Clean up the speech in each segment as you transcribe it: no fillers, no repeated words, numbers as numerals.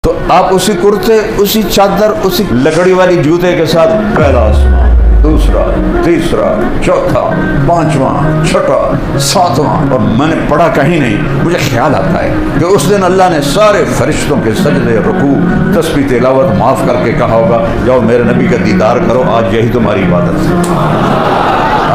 تو آپ اسی کرتے، اسی چادر، اسی لکڑی والی جوتے کے ساتھ پہلا آسمان، دوسرا، تیسرا، چوتھا، پانچواں، چھٹا، ساتواں، اور میں نے پڑھا کہیں نہیں، مجھے خیال آتا ہے کہ اس دن اللہ نے سارے فرشتوں کے سجدے، رکوع، تسبیح، تلاوت معاف کر کے کہا ہوگا جاؤ میرے نبی کا دیدار کرو، آج یہی تمہاری عبادت ہے،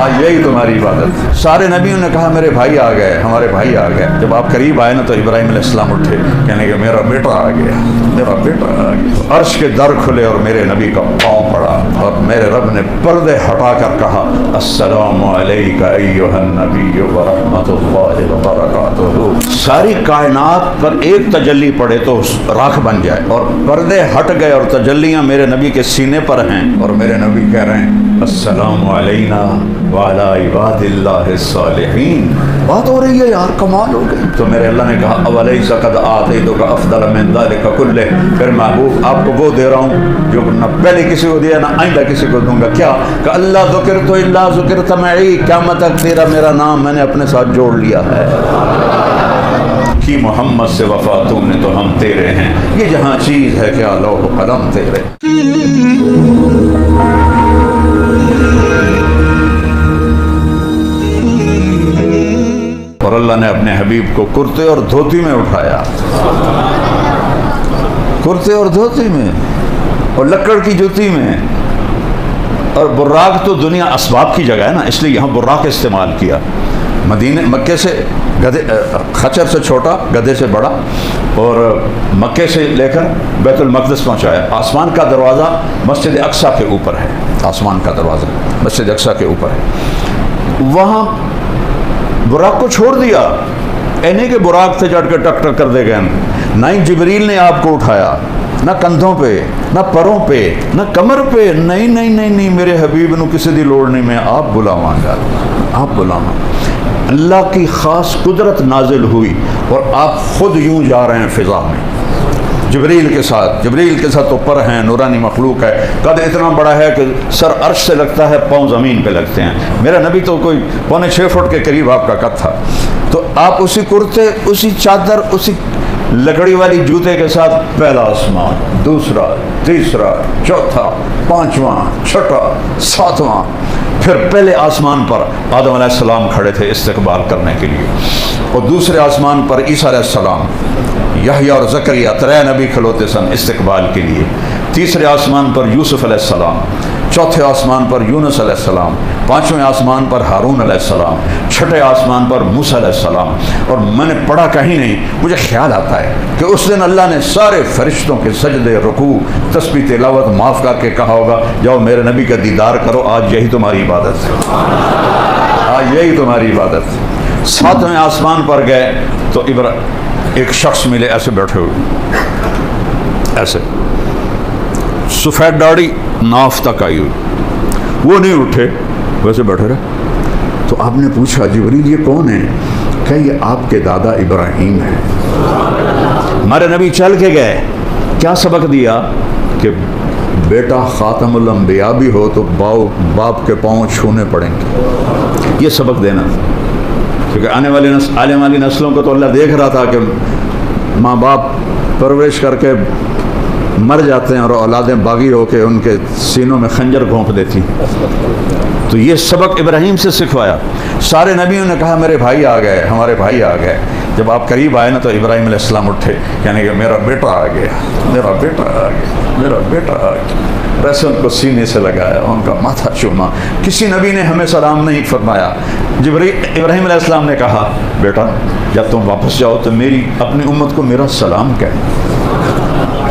آج یہی تمہاری عبادت ہے۔ سارے نبیوں نے کہا میرے بھائی آ گئے، ہمارے بھائی آ گئے۔ جب آپ قریب آئے نا تو ابراہیم علیہ السلام اٹھے، کہنے کہ میرا بیٹا آ گیا، میرا بیٹا آ گیا۔ عرش کے در کھلے اور میرے نبی کا پاؤں پڑا، اور میرے رب نے پردے ہٹا کر کہا السلام علیک ایھا النبی ورحمۃ اللہ وبرکاتہ۔ ساری کائنات پر ایک تجلی پڑے تو راکھ بن جائے، اور پردے ہٹ گئے اور تجلیاں میرے نبی کے سینے پر ہیں، اور میرے نبی کہہ رہے ہیں السلام علینا وعلی عباد اللہ الصالحین۔ بات ہو رہی ہے یار، کمال ہو گئی۔ تو میرے اللہ نے کہا اولیس قد آتیتک افضل من ذلک کلہ، پھر محبوب آپ کو وہ دے رہا ہوں جو نہ پہلے کسی کو دیا نہ آئندہ کسی کو دوں گا۔ کیا کہ اللہ ذکرت الا ذکرت معی، قیامت تک تیرا میرا نام میں نے اپنے ساتھ جوڑ لیا ہے۔ کی محمد سے وفا تم نے تو ہم تیرے ہیں، یہ جہاں چیز ہے کیا لوح و قلم تیرے۔ اور اللہ نے اپنے حبیب کو کرتے اور دھوتی میں اٹھایا، کرتے اور دھوتی میں، اور لکڑ کی جوتی میں۔ اور براق تو دنیا اسباب کی جگہ ہے نا، اس لیے یہاں براق استعمال کیا۔ مدینے مکے سے گدھے، خچر سے چھوٹا، گدھے سے بڑا، اور مکے سے لے کر بیت المقدس پہنچایا۔ آسمان کا دروازہ مسجد اقصیٰ کے اوپر ہے، آسمان کا دروازہ مسجد اقصیٰ کے اوپر ہے۔ وہاں براق کو چھوڑ دیا، نہیں کہ براق سے چڑھ کے ٹک ٹک کر دے گئے، نہ ہی جبریل نے آپ کو اٹھایا، نہ کندھوں پہ، نہ پروں پہ، نہ کمر پہ، نہیں نہیں نہیں نہیں، میرے حبیب نو کسی دی لوڑ نہیں، میں آپ بلاواں گا، آپ بلاواں۔ اللہ کی خاص قدرت نازل ہوئی اور آپ خود یوں جا رہے ہیں فضا میں جبریل کے ساتھ اوپر ہیں، نورانی مخلوق ہے، قد اتنا بڑا ہے کہ سر عرش سے لگتا ہے، پاؤں زمین پہ لگتے ہیں۔ میرا نبی تو کوئی 6.25 فٹ کے قریب آپ کا قد تھا۔ تو آپ اسی کرتے، اسی چادر، اسی لکڑی والی جوتے کے ساتھ پہلا آسمان، دوسرا، تیسرا، چوتھا، پانچواں، چھٹا، ساتواں، پھر پہلے آسمان پر آدم علیہ السلام کھڑے تھے استقبال کرنے کے لیے، اور دوسرے آسمان پر عیسیٰ علیہ السلام، یحییٰ اور زکریا ترے نبی کھلوتے سن استقبال کے لیے۔ تیسرے آسمان پر یوسف علیہ السلام، چوتھے آسمان پر یونس علیہ السلام، پانچویں آسمان پر ہارون علیہ السلام، چھٹے آسمان پر موسیٰ علیہ السلام۔ اور میں نے پڑھا کہیں نہیں، مجھے خیال آتا ہے کہ اس دن اللہ نے سارے فرشتوں کے سجدے، رکوع، تسبیح، تلاوت معاف کر کے کہا ہوگا جاؤ میرے نبی کا دیدار کرو، آج یہی تمہاری عبادت ہے، آج یہی تمہاری عبادت ہے۔ ساتویں آسمان پر گئے تو ایک شخص ملے، ایسے بیٹھے ہوئے، ایسے سفید داڑھی ناف تک آئی ہوئی، وہ نہیں اٹھے، ویسے بیٹھے رہے۔ تو آپ نے پوچھا جبریل یہ کون ہے؟ کہ یہ آپ کے دادا ابراہیم ہیں۔ ہمارے نبی چل کے گئے، کیا سبق دیا کہ بیٹا خاتم الانبیاء بھی ہو تو باپ کے پاؤں چھونے پڑیں گے، یہ سبق دینا، کیونکہ آنے والی نسلوں کو تو اللہ دیکھ رہا تھا کہ ماں باپ پرورش کر کے مر جاتے ہیں اور اولادیں باغی ہو کے ان کے سینوں میں خنجر گھونپ دیتی، تو یہ سبق ابراہیم سے سکھوایا۔ سارے نبیوں نے کہا میرے بھائی آ گئے، ہمارے بھائی آ گئے۔ جب آپ قریب آئے نا تو ابراہیم علیہ السلام اٹھے، یعنی کہ میرا بیٹا آ گیا، میرا بیٹا آ گیا، میرا بیٹا آ گیا۔ ویسے ان کو سینے سے لگایا، ان کا ماتھا چوما۔ کسی نبی نے ہمیں سلام نہیں فرمایا۔ ابراہیم علیہ السلام نے کہا بیٹا جب تم واپس جاؤ تو میری اپنی امت کو میرا سلام کہہ،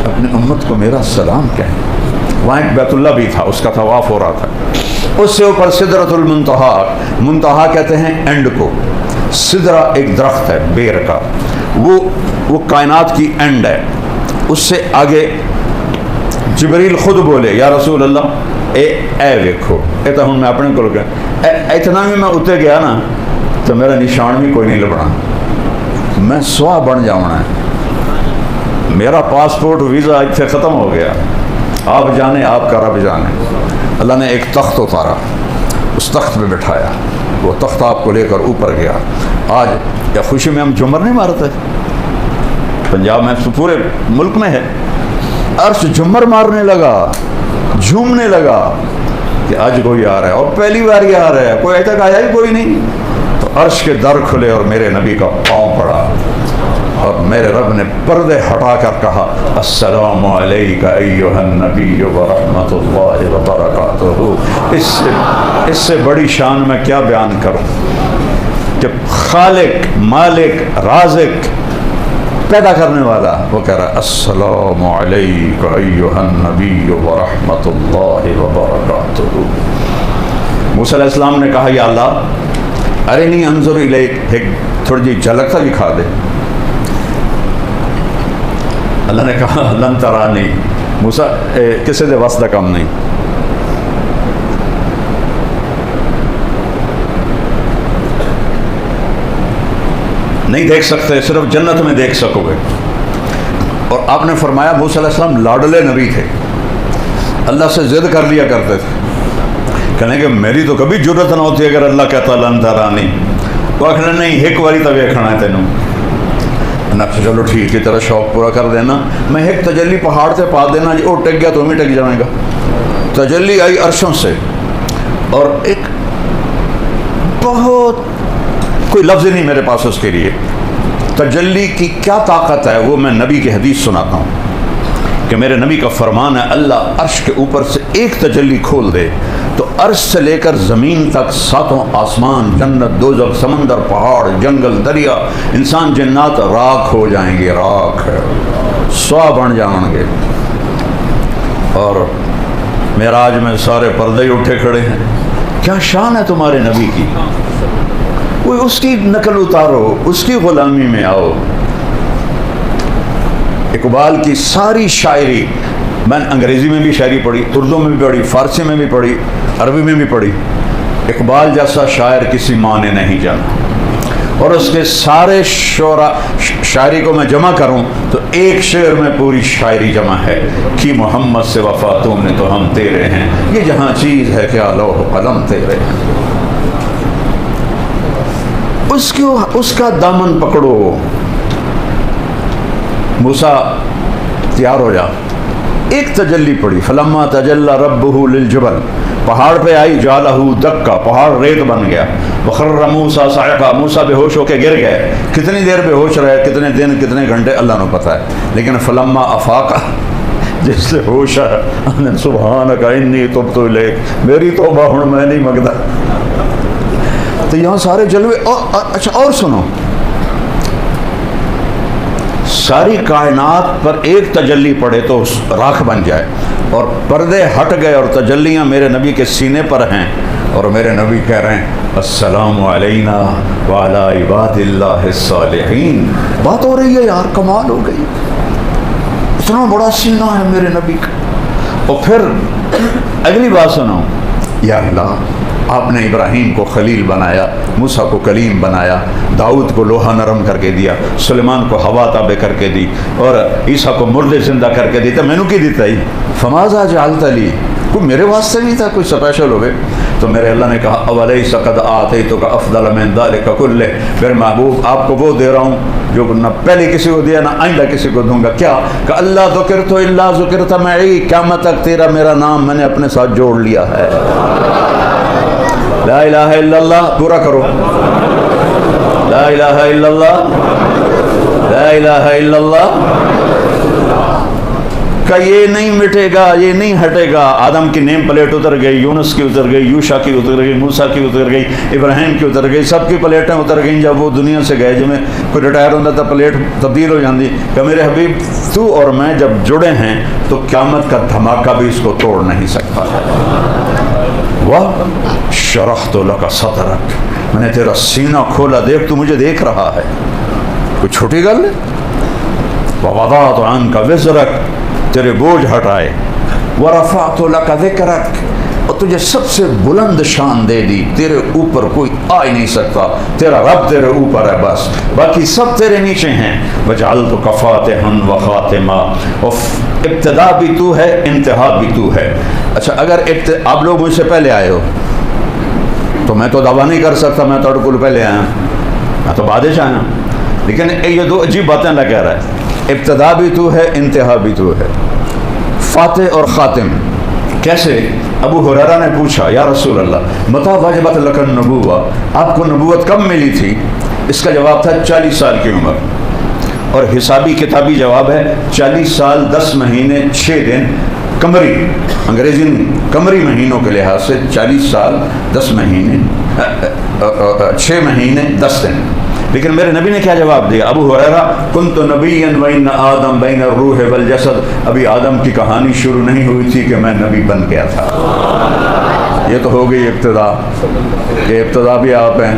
اپنی امت کو میرا سلام کہہ۔ وہاں ایک بیت اللہ بھی تھا، اس کا طواف ہو رہا تھا، اس سے اوپر سدرۃ المنتہا، منتہا کہتے ہیں اینڈ کو، سدرہ ایک درخت ہے بیر کا، وہ کائنات کی اینڈ ہے۔ اس سے آگے جبریل خود بولے یا رسول اللہ اے ویکھو، اے تو ہوں میں اپنے کو گیا، اتنا بھی میں اتنے گیا نا تو میرا نشان بھی کوئی نہیں لبنا، میں سوا بن جاؤنا ہے، میرا پاسپورٹ ویزا اتنے ختم ہو گیا، آپ جانے آپ کا رب جانے۔ اللہ نے ایک تخت اتارا، اس تخت پہ بٹھایا، وہ تخت آپ کو لے کر اوپر گیا۔ آج یا خوشی میں ہم جمر نہیں مارتے، پنجاب میں پورے ملک میں ہے، عرش جھمر مارنے لگا، جھومنے لگا کہ آج کوئی آ رہا ہے، اور پہلی بار یہ آ رہا ہے، کوئی ابھی تک آیا ہی کوئی نہیں۔ تو عرش کے در کھلے اور میرے نبی کا پاؤں پڑا، اور میرے رب نے پردے ہٹا کر کہا السلام علیک ایھا النبی ورحمۃ اللہ وبرکاتہ۔ اس سے بڑی شان میں کیا بیان کروں کہ خالق، مالک، رازق، پیدا کرنے والا وہ کہہ رہا ہے السلام علیک ایھا النبی ورحمۃ اللہ وبرکاتہ۔ موسیٰ علیہ السلام نے کہا یا اللہ ارنی انظر الیک، ایک تھوڑی جی جھلک سا دکھا دے۔ اللہ نے کہا لن ترانی، موسیٰ کسی دے واسطہ کم نہیں، نہیں دیکھ سکتے، صرف جنت میں دیکھ سکو گے۔ اور آپ نے فرمایا موسیٰ علیہ السلام لاڈلے نبی تھے، اللہ سے ضد کر لیا کرتے تھے، کہنے کہ میری تو کبھی جرت نہ ہوتی اگر اللہ کہتا لن ترانی، تو آخر نہیں ایک باری تو ویکھنا ہے تینوں۔ چلو ٹھیک ہے، تیرا شوق پورا کر دینا، میں ایک تجلی پہاڑ سے پا دینا جی، وہ ٹک گیا تو بھی ٹک جائے گا۔ تجلی آئی عرشوں سے، اور ایک بہت کوئی لفظ نہیں میرے پاس اس کے لیے، تجلی کی کیا طاقت ہے وہ میں نبی کی حدیث سناتا ہوں کہ میرے نبی کا فرمان ہے اللہ عرش کے اوپر سے ایک تجلی کھول دے تو عرش سے لے کر زمین تک ساتوں آسمان، جنت، دوزخ، سمندر، پہاڑ، جنگل، دریا، انسان، جنات راکھ ہو جائیں گے، راکھ سوا بن جائیں گے۔ اور معراج میں سارے پردے اٹھے کھڑے ہیں، کیا شان ہے تمہارے نبی کی، کوئی اس کی نقل اتارو، اس کی غلامی میں آؤ۔ اقبال کی ساری شاعری میں نے انگریزی میں بھی شاعری پڑھی، اردو میں بھی پڑھی، فارسی میں بھی پڑھی، عربی میں بھی پڑھی۔ اقبال جیسا شاعر کسی ماں نے نہیں جانا، اور اس کے سارے شاعری کو میں جمع کروں تو ایک شعر میں پوری شاعری جمع ہے کہ محمد سے وفا تم نے تو ہم تیرے ہیں، یہ جہاں چیز ہے کیا لوح قلم تیرے ہیں۔ اس کا دامن پکڑو، موسیٰ تیار ہو جا۔ ایک تجلی پڑی، فلما تجلی ربہ للجبل، پہاڑ پہ آئی، جعلہ دکا، پہاڑ ریت بن گیا، وخر موسیٰ صاعقہ، موسیٰ بے ہوش ہو کے گر گئے۔ کتنی دیر بے ہوش رہے، کتنے دن، کتنے گھنٹے اللہ نے پتہ ہے، لیکن فلما افاقہ، جس سے ہوش ہے، سبحانک انی تبت الیک، میری توبہ ہن میں نہیں مگدا۔ تو یہاں سارے جلوے، اچھا اور سنو، ساری کائنات پر ایک تجلی پڑے تو راکھ بن جائے، اور پردے ہٹ گئے اور تجلیاں میرے نبی کے سینے پر ہیں، اور میرے نبی کہہ رہے ہیں السلام علینا وعلی عباد اللہ الصالحین۔ بات ہو رہی ہے یار، کمال ہو گئی، اتنا بڑا سینہ ہے میرے نبی کا۔ اور پھر اگلی بات سنو، یا اللہ آپ نے ابراہیم کو خلیل بنایا، موسیٰ کو کلیم بنایا، داؤد کو لوہا نرم کر کے دیا، سلیمان کو ہوا تابع کر کے دی، اور عیسیٰ کو مردے زندہ کر کے دی، تو میں نے کی دیتا ہی فماذا جعلت لی، کوئی میرے واسطے نہیں تھا، کوئی اسپیشل ہوئے۔ تو میرے اللہ نے کہا اولیس قد آتیتک افضل من ذلک کلہ، پھر محبوب آپ کو وہ دے رہا ہوں جو نہ پہلے کسی کو دیا نہ آئندہ کسی کو دوں گا۔ کیا کہ اللہ ذکرت الا ذکرت معی، قیامت تک تیرا میرا نام میں نے اپنے ساتھ جوڑ لیا ہے۔ لا الہ الا اللہ پورا کرو، لا الہ الا اللہ، لا الہ الا اللہ کا یہ نہیں مٹے گا، یہ نہیں ہٹے گا۔ آدم کی نیم پلیٹ اتر گئی، یونس کی اتر گئی، یوشا کی اتر گئی، موسیٰ کی اتر گئی، ابراہیم کی اتر گئی، سب کی پلیٹیں اتر گئیں جب وہ دنیا سے گئے۔ جب میں کوئی ریٹائر ہوتا تھا پلیٹ تبدیل ہو جاتی کہ میرے حبیب تو اور میں جب جڑے ہیں تو قیامت کا دھماکہ بھی اس کو توڑ نہیں سکتا ہے۔ وَشَرَحْتُ لَكَ صَدْرَكَ، میں نے تیرا سینہ کھولا، دیکھ تو مجھے دیکھ رہا ہے، کوئی چھوٹی گل ہے۔ وَوَضَعْتُ عَنْكَ وِزْرَكَ، تیرے بوجھ ہٹائے۔ وَرَفَعْتُ لَكَ ذِكْرَكَ، اور تجھے سب سے بلند شان دے دی، تیرے اوپر کوئی آ ہی نہیں سکتا، تیرا رب تیرے اوپر ہے بس، باقی سب تیرے نیچے ہیں۔ وَجَعَلْتُكَ فَاتِحًا وَخَاتِمًا، ابتدا بھی تو ہے، انتہا بھی تو ہے۔ اچھا اگر آپ لوگ مجھ سے پہلے آئے ہو تو میں تو دعویٰ نہیں کر سکتا میں تو پہلے آیا، میں تو بعد سے آیا، لیکن یہ دو عجیب باتیں اللہ کہہ رہا ہے، ابتدا بھی تو ہے، انتہا بھی تو ہے۔ فاتح اور خاتم کیسے؟ ابو ہریرہ نے پوچھا یا رسول اللہ متی وجبت لک النبوہ، آپ کو نبوت کب ملی تھی؟ اس کا جواب تھا 40 سال کی عمر، اور حسابی کتابی جواب ہے 40 سال 10 مہینے 6 دن قمری، انگریزی قمری مہینوں کے لحاظ سے 40 سال 10 مہینے 6 مہینے 10 دن۔ لیکن میرے نبی نے کیا جواب دیا؟ ابو ہریرہ کنت نبیا وان آدم بین الروح والجسد، ابھی آدم کی کہانی شروع نہیں ہوئی تھی کہ میں نبی بن گیا تھا۔ یہ تو ہو گئی ابتدا، کہ ابتدا بھی آپ ہیں،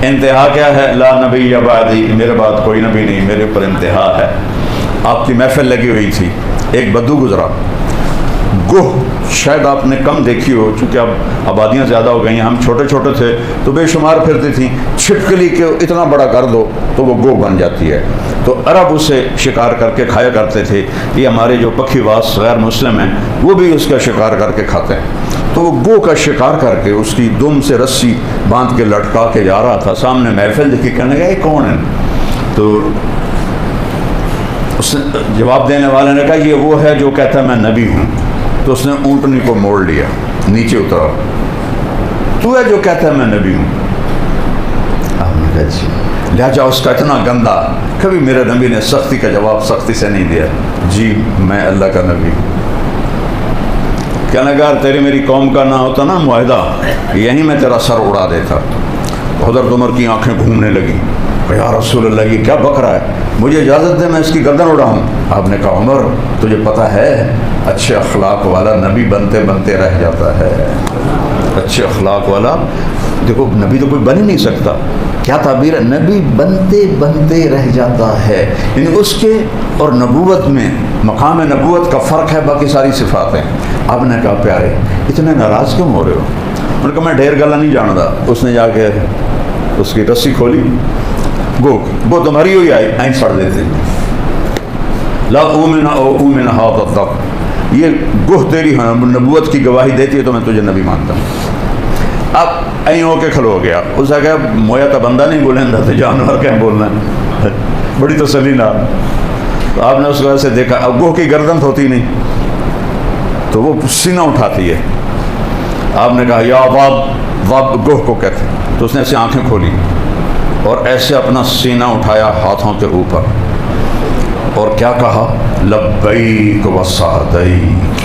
انتہا کیا ہے؟ لا نبی بعدی، میرے بعد کوئی نبی نہیں، میرے اوپر انتہا ہے۔ آپ کی محفل لگی ہوئی تھی، ایک بدو گزرا، گوہ شاید آپ نے کم دیکھی ہو، چونکہ اب آبادیاں زیادہ ہو گئی ہیں، ہم چھوٹے چھوٹے تھے تو بے شمار پھرتی تھیں، چھپکلی کے اتنا بڑا کر دو تو وہ گوہ بن جاتی ہے، تو عرب اسے شکار کر کے کھایا کرتے تھے۔ یہ ہمارے جو پکھی واس غیر مسلم ہیں وہ بھی اس کا شکار کر کے کھاتے ہیں۔ تو وہ گوہ کا شکار کر کے اس کی دم سے رسی باندھ کے لٹکا کے جا رہا تھا، سامنے محفل دیکھی، کہنے لگا یہ کون ہے؟ تو اس نے جواب دینے والے نے کہا یہ وہ ہے جو کہتا ہے میں نبی ہوں۔ تو اس نے اونٹنی کو موڑ لیا، نیچے اترا، تو ہے جو کہتا ہے میں نبی ہوں؟ آپ نے کہا جی۔ لہٰذا اس کا اتنا گندا، کبھی میرے نبی نے سختی کا جواب سختی سے نہیں دیا، جی میں اللہ کا نبی ہوں۔ کہنے لگا تیری میری قوم کا نہ ہوتا نا معاہدہ، یہیں میں تیرا سر اڑا دیتا۔ حضرت عمر کی آنکھیں گھومنے لگیں، یا رسول اللہ یہ کیا بک رہا ہے، مجھے اجازت دے میں اس کی گردن اڑاؤں۔ آپ نے کہا عمر تجھے پتہ ہے اچھے اخلاق والا نبی بنتے بنتے رہ جاتا ہے، اچھے اخلاق والا، دیکھو نبی تو کوئی بن ہی نہیں سکتا، کیا تعبیر ہے، نبی بنتے بنتے رہ جاتا ہے، یعنی اس کے اور نبوت میں مقام نبوت کا فرق ہے، باقی ساری صفات ہیں۔ آپ نے کہا پیارے اتنے ناراض کیوں ہو رہے ہو؟ انہوں نے کہا میں ڈھیر گلا نہیں جانتا۔ اس نے جا کے اس کی رسی کھولی، گو تمہاری ہوئی آئی آئیں سڑ دیتے، لا اومن او اومن ہاتھ تک، یہ گوہ تیری نبوت کی گواہی دیتی ہے تو میں تجھے نبی مانتا ہوں۔ اب این ہو کے کھلو گیا، اس نے کہا مویا کا بندہ نہیں بولندہ تھے، جانور کہیں بولنا ہے، بڑی تسلی نہ۔ تو آپ نے اس کو ایسے دیکھا، اب گوہ کی گردن ہوتی نہیں تو وہ سینہ اٹھاتی ہے۔ آپ نے کہا یا واب، واب گوہ کو کہتے ہیں۔ تو اس نے ایسے آنکھیں کھولی اور ایسے اپنا سینہ اٹھایا ہاتھوں کے اوپر، اور کیا کہا؟ لبیک و سعدیک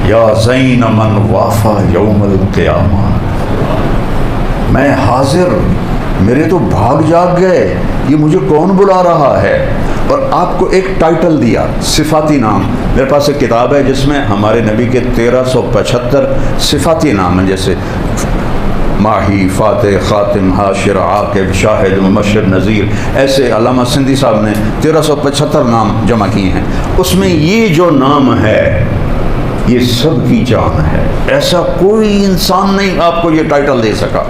یا زین من وافا یوم القیامہ، میں حاضر، میرے تو بھاگ جاگ گئے، یہ مجھے کون بلا رہا ہے؟ اور آپ کو ایک ٹائٹل دیا، صفاتی نام۔ میرے پاس ایک کتاب ہے جس میں ہمارے نبی کے 1375 صفاتی نام ہیں، جیسے ماہی، فاتح، خاتم، حاشر، عاقب، شاہد، مبشر، نذیر، ایسے علامہ سندھی صاحب نے 1375 نام جمع کیے ہیں۔ اس میں یہ جو نام ہے یہ سب کی جان ہے، ایسا کوئی انسان نہیں آپ کو یہ ٹائٹل دے سکا۔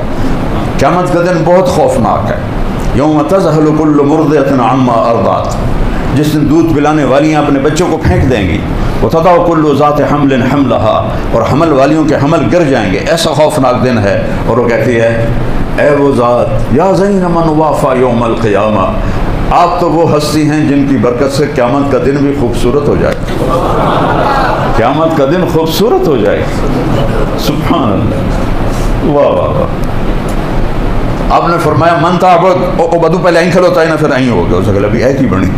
قیامت کا دن بہت خوفناک ہے، یوم تذہل کل مرضعۃ عما ارضعت، جس دن دودھ پلانے والیاں اپنے بچوں کو پھینک دیں گی، وتضع کل ذات حمل حملها، اور حمل والیوں کے حمل گر جائیں گے، ایسا خوفناک دن ہے۔ اور وہ کہتی ہے اے وہ ذات یا زین من وافا یوم القیامہ، آپ تو وہ ہستی ہیں جن کی برکت سے قیامت کا دن بھی خوبصورت ہو جائے، قیامت کا دن خوبصورت ہو جائے، سبحان اللہ، واہ واہ واہ۔ آپ نے فرمایا من تعبد، او بدو پہلے این کھلوتا ہے نا، پھر این ہو گیا، اسے کہا ابھی ہے کی بنی۔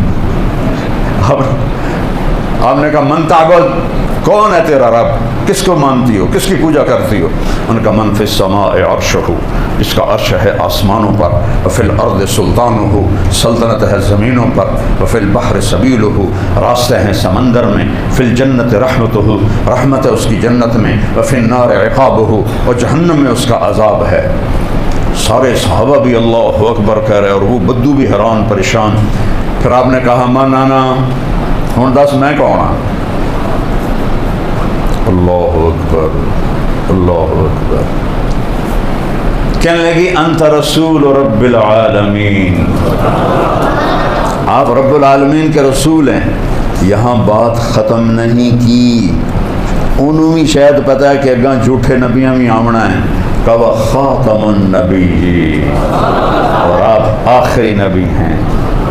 آپ نے کہا من تعبد، کون ہے تیرا رب، کس کو مانتی ہو، کس کی پوجا کرتی ہو؟ ان کا من فی السماء عرشہ، جس کا عرش ہے آسمانوں پر، وفی الارض سلطانہ، سلطنت ہے زمینوں پر، وفی البحر سبیلہ، راستے ہیں سمندر میں، فی الجنت رحمتہ، رحمت ہے اس کی جنت میں، وفی النار عقابہ، اور جہنم میں اس کا عذاب ہے۔ سارے صحابہ بھی اللہ اکبر کہہ رہے اور وہ بدو بھی حیران پریشان۔ پھر آپ نے کہا من انا، ہوں دس میں کون ہوں؟ اللہ اکبر، اللہ اکبر۔ کہنے لگی انت رسول رب العالمین، آپ رب العالمین کے رسول ہیں۔ یہاں بات ختم نہیں کی، انہوں بھی شاید پتہ ہے کہ اگاں جھوٹے نبیاں بھی آمنا ہیں، کہ خاتم النبی، اور آپ آخری نبی ہیں۔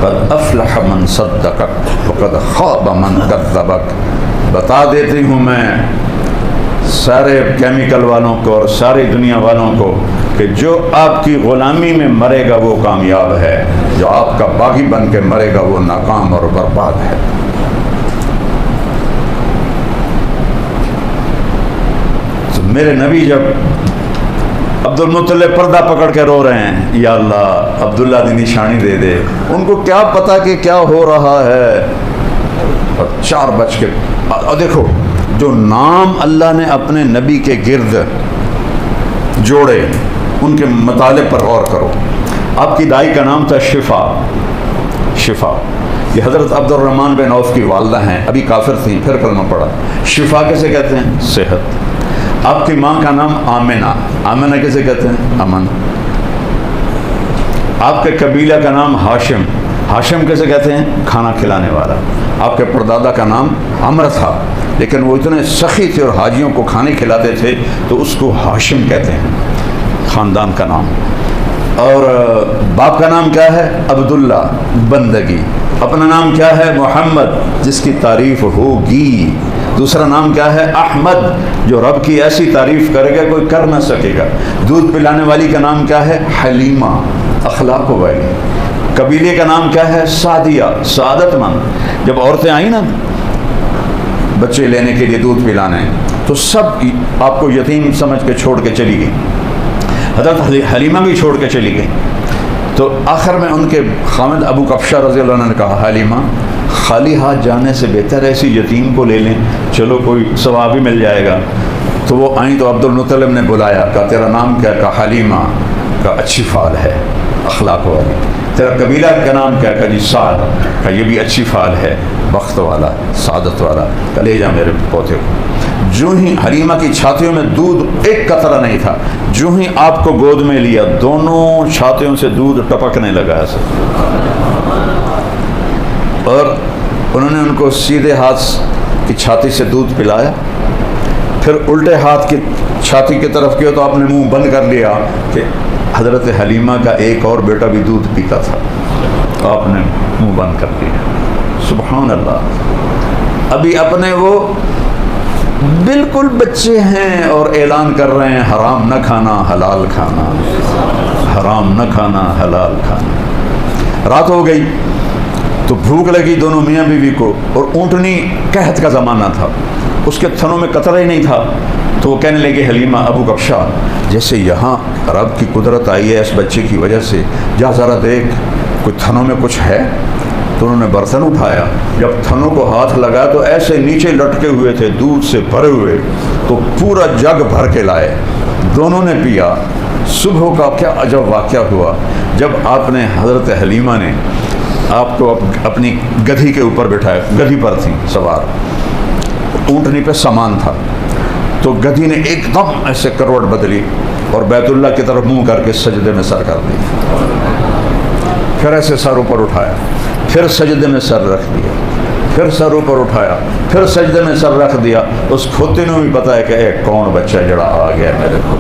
قد افلح من صدقک وقد خاب من کذبک. بتا دیتی ہوں میں سارے کیمیکل والوں کو اور ساری دنیا والوں کو کہ جو آپ کی غلامی میں مرے گا وہ کامیاب ہے، جو آپ کا باغی بن کے مرے گا وہ ناکام اور برباد ہے. تو میرے نبی جب عبد المطلب پردہ پکڑ کے رو رہے ہیں، یا اللہ عبداللہ دی نشانی دے دے، ان کو کیا پتا کہ کیا ہو رہا ہے. اور 4 بج کے اور دیکھو جو نام اللہ نے اپنے نبی کے گرد جوڑے ان کے مطالب پر غور کرو. آپ کی دائی کا نام تھا شفا. شفا یہ حضرت عبد الرحمن بن عوف کی والدہ ہیں، ابھی کافر تھیں پھر کلمہ پڑھا. شفا کیسے کہتے ہیں؟ صحت. آپ کی ماں کا نام آمنہ. آمنہ کیسے کہتے ہیں؟ امن. آپ کے قبیلہ کا نام ہاشم. ہاشم کیسے کہتے ہیں؟ کھانا کھلانے والا. آپ کے پردادا کا نام عمرو تھا، لیکن وہ اتنے سخی تھے اور حاجیوں کو کھانے کھلاتے تھے تو اس کو ہاشم کہتے ہیں، خاندان کا نام. اور باپ کا نام کیا ہے؟ عبداللہ، بندگی. اپنا نام کیا ہے؟ محمد، جس کی تعریف ہوگی. دوسرا نام کیا ہے؟ احمد، جو رب کی ایسی تعریف کرے گا کوئی کر نہ سکے گا. دودھ پلانے والی کا نام کیا ہے؟ حلیمہ، اخلاق والی. قبیلے کا نام کیا ہے؟ سعدیہ، سعادت مند. جب عورتیں آئیں نا بچے لینے کے لیے دودھ پلانے تو سب آپ کو یتیم سمجھ کے چھوڑ کے چلی گئی. حضرت حلیمہ بھی چھوڑ کے چلی گئی. تو آخر میں ان کے خامد ابو کفشہ رضی اللہ عنہ نے کہا حلیمہ خالی ہاتھ جانے سے بہتر ہے اسی یتیم کو لے لیں، چلو کوئی ثواب بھی مل جائے گا. تو وہ آئیں تو عبد المطلب نے بلایا، کہا تیرا نام کیا؟ کہا حلیمہ. کہا اچھی فعال ہے، اخلاق والی. تیرا قبیلہ کا نام کیا؟ کہا جی سعد. کہا یہ بھی اچھی فعال ہے، بخت والا، سعادت والا. کہا لے جا میرے پوتے کو. جو ہی حلیمہ کی چھاتیوں میں دودھ ایک قطرہ نہیں تھا، جو ہی آپ کو گود میں لیا دونوں چھاتیوں سے دودھ ٹپکنے لگا ایسے. اور انہوں نے ان کو سیدھے ہاتھ کی چھاتی سے دودھ پلایا، پھر الٹے ہاتھ کی چھاتی کی طرف کیا تو آپ نے منہ بند کر لیا کہ حضرت حلیمہ کا ایک اور بیٹا بھی دودھ پیتا تھا. آپ نے منہ بند کر دیا. سبحان اللہ. ابھی اپنے وہ بالکل بچے ہیں اور اعلان کر رہے ہیں حرام نہ کھانا حلال کھانا، حرام نہ کھانا حلال کھانا. رات ہو گئی تو بھوک لگی دونوں میاں بیوی کو، اور اونٹنی قحط کا زمانہ تھا، اس کے تھنوں میں قطرہ ہی نہیں تھا. تو وہ کہنے لگے حلیمہ ابو کفشہ جیسے یہاں رب کی قدرت آئی ہے اس بچے کی وجہ سے، جا ذرا دیکھ کوئی تھنوں میں کچھ ہے. تو انہوں نے برتن اٹھایا، جب تھنوں کو ہاتھ لگایا تو ایسے نیچے لٹکے ہوئے تھے دودھ سے بھرے ہوئے. تو پورا جگ بھر کے لائے، دونوں نے پیا. صبح کا کیا عجب واقعہ ہوا جب آپ نے حضرت حلیمہ نے آپ کو اپنی گدھی کے اوپر بٹھایا. گدھی پر تھی سوار، اونٹنی پہ سامان تھا. تو گدھی نے ایک دم ایسے کروٹ بدلی اور بیت اللہ کی طرف منہ کر کے سجدے میں سر کر دی. پھر ایسے سر اوپر اٹھایا، پھر سجدے میں سر رکھ دیا، پھر سر اوپر اٹھایا، پھر سجدے میں سر رکھ دیا. اس کھوتے نے بھی پتا ہے کہ اے کون بچہ جڑا آ گیا میرے کو.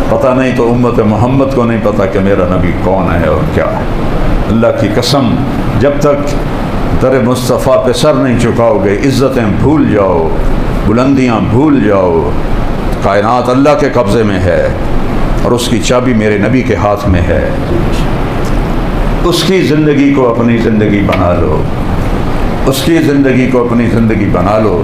پتہ نہیں تو امت محمد کو نہیں پتا کہ میرا نبی کون ہے اور کیا ہے. اللہ کی قسم جب تک در مصطفیٰ پہ سر نہیں چکاؤ گے عزتیں بھول جاؤ، بلندیاں بھول جاؤ. کائنات اللہ کے قبضے میں ہے اور اس کی چابی میرے نبی کے ہاتھ میں ہے. اس کی زندگی کو اپنی زندگی بنا لو، اس کی زندگی کو اپنی زندگی بنا لو.